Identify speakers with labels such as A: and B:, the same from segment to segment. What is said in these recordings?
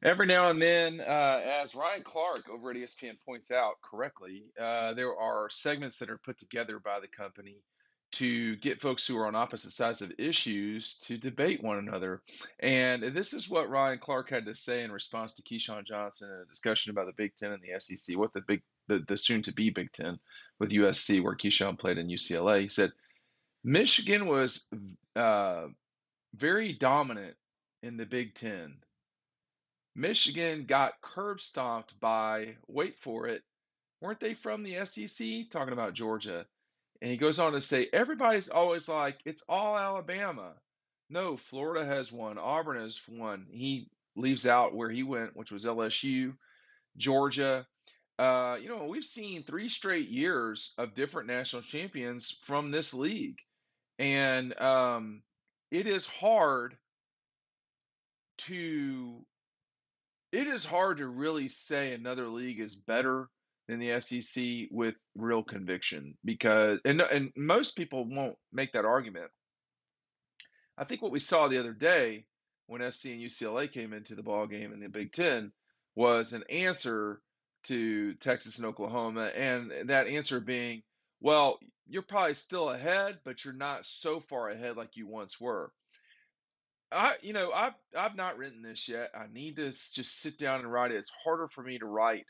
A: Every now and then, as Ryan Clark over at ESPN points out correctly, there are segments that are put together by the company to get folks who are on opposite sides of issues to debate one another. And this is what Ryan Clark had to say in response to Keyshawn Johnson in a discussion about the Big Ten and the SEC, what the soon-to-be Big Ten with USC, where Keyshawn played in UCLA. He said Michigan was uh, very dominant in the Big Ten. Michigan got curb stomped by, wait for it, weren't they from the SEC? Talking about Georgia. And he goes on to say, everybody's always like, it's all Alabama. No, Florida has won. Auburn has won. He leaves out where he went, which was LSU, Georgia. We've seen 3 straight years of different national champions from this league. And it is hard to it is hard to really say another league is better than the SEC with real conviction because and most people won't make that argument. I think what we saw the other day when SC and UCLA came into the ball game in the Big Ten was an answer to Texas and Oklahoma, and that answer being, well, you're probably still ahead, but you're not so far ahead like you once were. I've not written this yet. I need to just sit down and write it. It's harder for me to write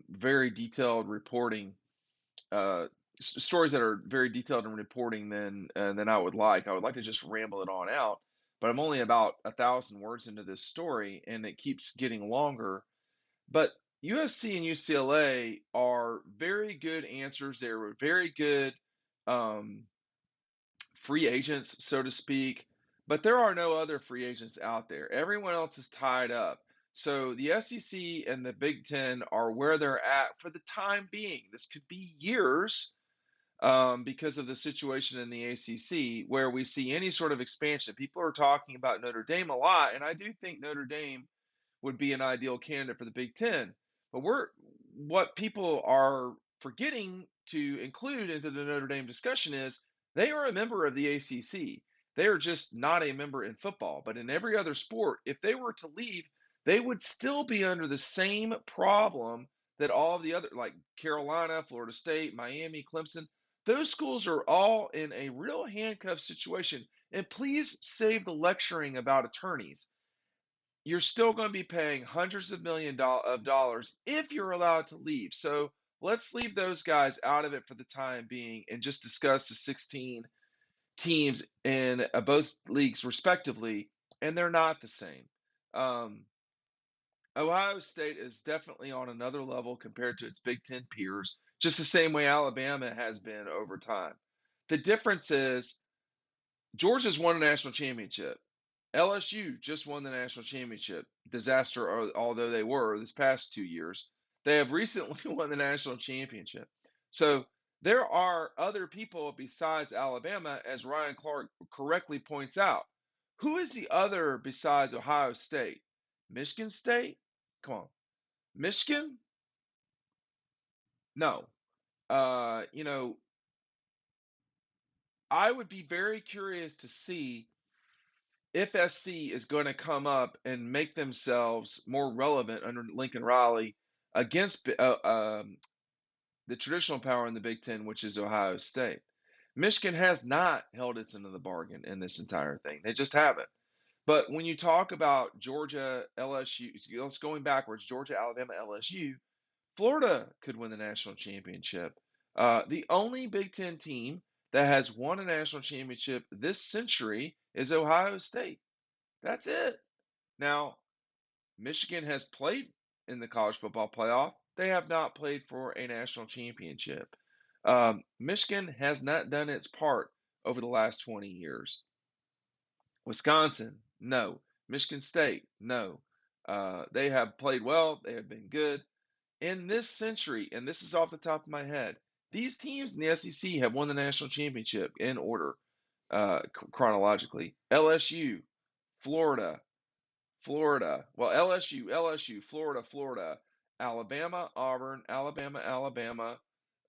A: very detailed reporting stories that are very detailed in reporting than I would like. I would like to just ramble it on out, but I'm only about 1,000 words into this story, and it keeps getting longer. But USC and UCLA are very good answers. They were very good um, free agents, so to speak. But there are no other free agents out there. Everyone else is tied up. So the SEC and the Big Ten are where they're at for the time being. This could be years because of the situation in the ACC where we see any sort of expansion. People are talking about Notre Dame a lot, and I do think Notre Dame would be an ideal candidate for the Big Ten. But what people are forgetting to include into the Notre Dame discussion is they are a member of the ACC. They are just not a member in football, but in every other sport, if they were to leave, they would still be under the same problem that all of the other, like Carolina, Florida State, Miami, Clemson, those schools are all in a real handcuff situation. And please save the lecturing about attorneys. You're still going to be paying hundreds of of dollars if you're allowed to leave. So let's leave those guys out of it for the time being and just discuss the 16 teams in both leagues respectively, and they're not the same. Um, Ohio State is definitely on another level compared to its Big Ten peers, just the same way Alabama has been over time. The difference is Georgia's won a national championship. LSU just won the national championship. Disaster, although they were this past 2 years, they have recently won the national championship. So there are other people besides Alabama, as Ryan Clark correctly points out. Who is the other besides Ohio State? Michigan State? Come on. Michigan? No. Uh, you know, I would be very curious to see if SC is going to come up and make themselves more relevant under Lincoln Riley against the traditional power in the Big Ten, which is Ohio State. Michigan has not held its end of the bargain in this entire thing. They just haven't. But when you talk about Georgia, LSU, let's going backwards, Georgia, Alabama, LSU, Florida could win the national championship. The only Big Ten team that has won a national championship this century is Ohio State. That's it. Now, Michigan has played in the college football playoff. They have not played for a national championship. Michigan has not done its part over the last 20 years. Wisconsin, no. Michigan State, no. They have played well. They have been good. In this century, and this is off the top of my head, these teams in the SEC have won the national championship in order chronologically. LSU, Florida, well, LSU, Florida, Alabama, Auburn,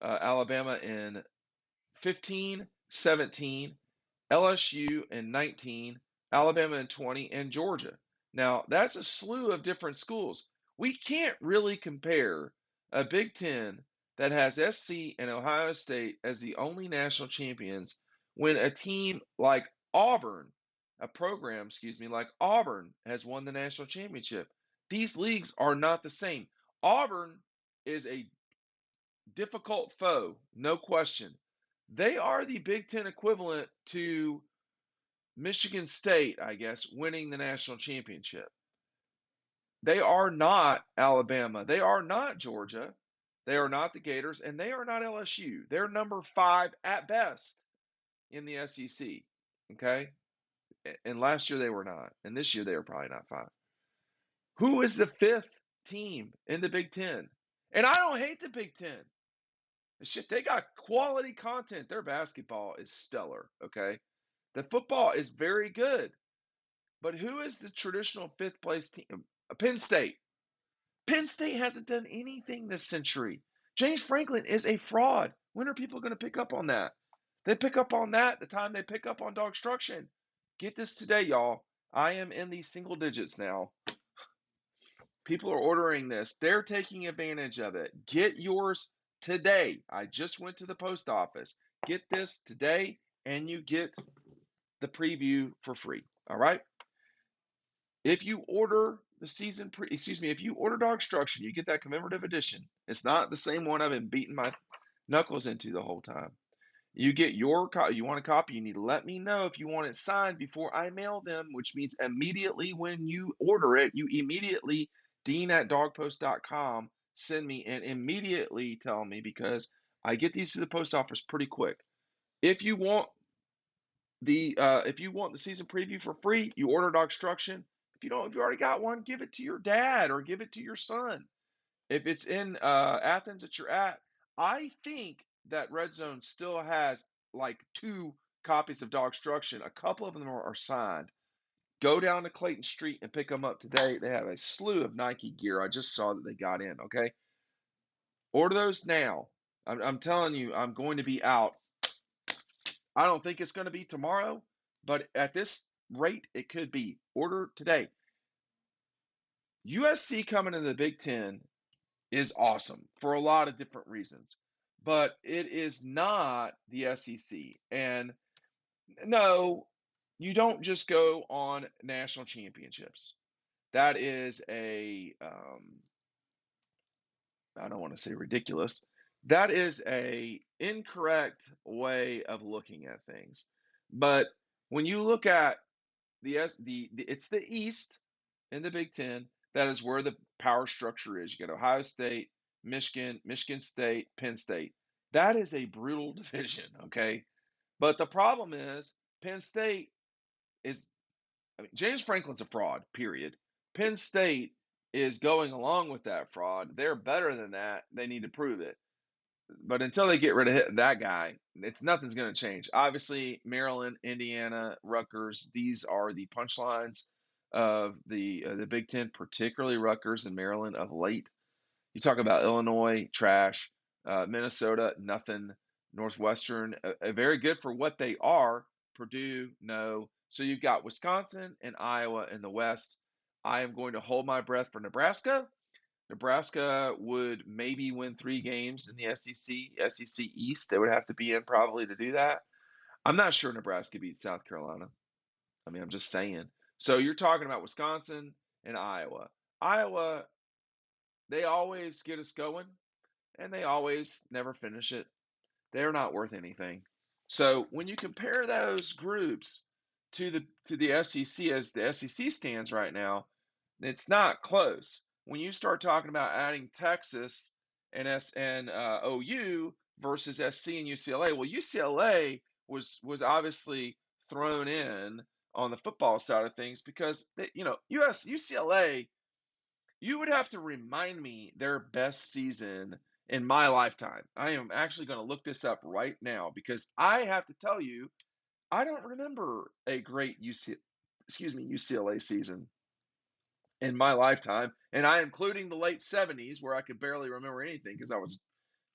A: Alabama in 15, 17, LSU in 19, Alabama in 20, and Georgia. Now, that's a slew of different schools. We can't really compare a Big Ten that has SC and Ohio State as the only national champions when a team like Auburn, a program, excuse me, like Auburn has won the national championship. These leagues are not the same. Auburn is a difficult foe, no question. They are the Big Ten equivalent to Michigan State, I guess, winning the national championship. They are not Alabama. They are not Georgia. They are not the Gators, and they are not LSU. They're number 5 at best in the SEC. Okay? And last year they were not. And this year they are probably not 5. Who is the 5th team in the Big Ten? And I don't hate the Big Ten. Shit, they got quality content. Their basketball is stellar. Okay? The football is very good. But who is the traditional 5th place team? Penn State. Penn State hasn't done anything this century. James Franklin is a fraud. When are people going to pick up on that? They pick up on that the time they pick up on DAWGSTRUCTION. Get this today, y'all. I am in the single digits now. People are ordering this. They're taking advantage of it. Get yours today. I just went to the post office. Get this today, and you get the preview for free. All right? If you order if you order DAWGSTRUCTION, you get that commemorative edition. It's not the same one I've been beating my knuckles into the whole time. You get your copy. You want a copy, you need to let me know if you want it signed before I mail them, which means immediately when you order it, you immediately, dean@dawgpost.com, send me and immediately tell me because I get these to the post office pretty quick. If you want the season preview for free, you order DAWGSTRUCTION. If you already got one, give it to your dad or give it to your son. If it's in Athens that you're at, I think that Red Zone still has like 2 copies of DAWGSTRUCTION. A couple of them are signed. Go down to Clayton Street and pick them up today. They have a slew of Nike gear. I just saw that they got in. Okay, order those now. I'm telling you, I'm going to be out. I don't think it's going to be tomorrow, but at this rate, it could be. Order today. USC coming into the Big Ten is awesome for a lot of different reasons, but it is not the SEC. And no, you don't just go on national championships. That is I don't want to say ridiculous. That is a incorrect way of looking at things. But when you look at it's the East in the Big Ten. That is where the power structure is. You got Ohio State, Michigan, Michigan State, Penn State. That is a brutal division, okay? But the problem is Penn State is, I mean, James Franklin's a fraud, period. Penn State is going along with that fraud. They're better than that. They need to prove it. But until they get rid of that guy, nothing's going to change. Obviously, Maryland, Indiana, Rutgers, these are the punchlines of the Big Ten, particularly Rutgers and Maryland of late. You talk about Illinois, trash. Minnesota, nothing. Northwestern, very good for what they are. Purdue, no. So you've got Wisconsin and Iowa in the West. I am going to hold my breath for Nebraska. Nebraska would maybe win 3 games in the SEC East. They would have to be in probably to do that. I'm not sure Nebraska beats South Carolina. I mean, I'm just saying. So you're talking about Wisconsin and Iowa. Iowa, they always get us going, and they always never finish it. They're not worth anything. So when you compare those groups to the SEC as the SEC stands right now, it's not close. When you start talking about adding Texas and OU versus SC and UCLA, well, UCLA was obviously thrown in on the football side of things because UCLA, you would have to remind me their best season in my lifetime. I am actually going to look this up right now because I have to tell you, I don't remember a great UCLA season in my lifetime, and I am including the late 70s where I could barely remember anything because I was,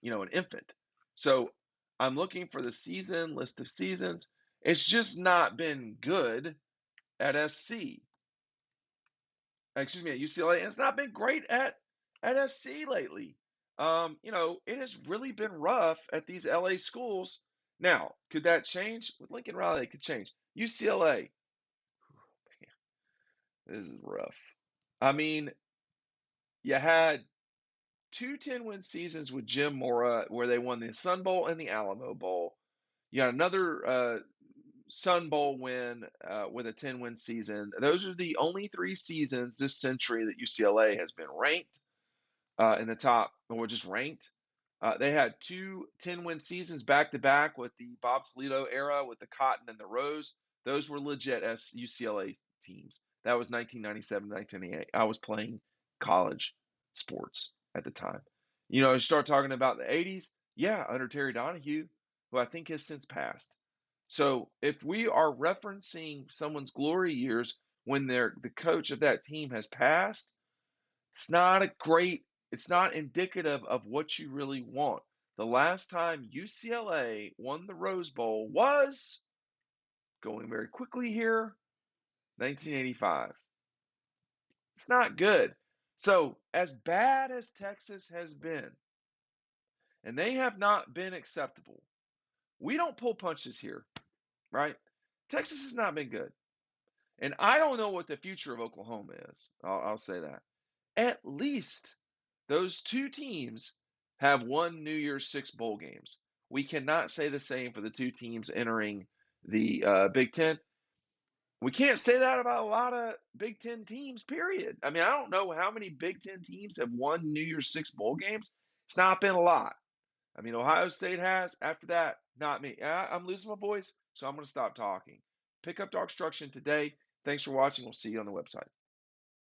A: an infant. So I'm looking for the season list of seasons. It's just not been good at SC. excuse me, at UCLA, and it's not been great at SC lately. It has really been rough at these LA schools. Now, could that change? With Lincoln Riley, it could change. UCLA, this is rough. I mean, you had two 10-win seasons with Jim Mora where they won the Sun Bowl and the Alamo Bowl. You got another Sun Bowl win with a 10-win season. Those are the only three seasons this century that UCLA has been ranked in the top, or just ranked. They had two 10-win seasons back to back with the Bob Toledo era with the Cotton and the Rose. Those were legit as UCLA teams. That was 1997, 1998. I was playing college sports at the time. You start talking about the 80s, yeah, under Terry Donahue, who I think has since passed. So if we are referencing someone's glory years when the coach of that team has passed, it's not a great, it's not indicative of what you really want. The last time UCLA won the Rose Bowl was, going very quickly here, 1985. It's not good. So, as bad as Texas has been, and they have not been acceptable, we don't pull punches here, right? Texas has not been good. And I don't know what the future of Oklahoma is. I'll say that. At least those two teams have won New Year's Six bowl games. We cannot say the same for the two teams entering the Big Ten. We can't say that about a lot of Big Ten teams, period. I mean, I don't know how many Big Ten teams have won New Year's Six bowl games. It's not been a lot. I mean, Ohio State has. After that, not me. I'm losing my voice, so I'm going to stop talking. Pick up DAWGSTRUCTION today. Thanks for watching. We'll see you on the website.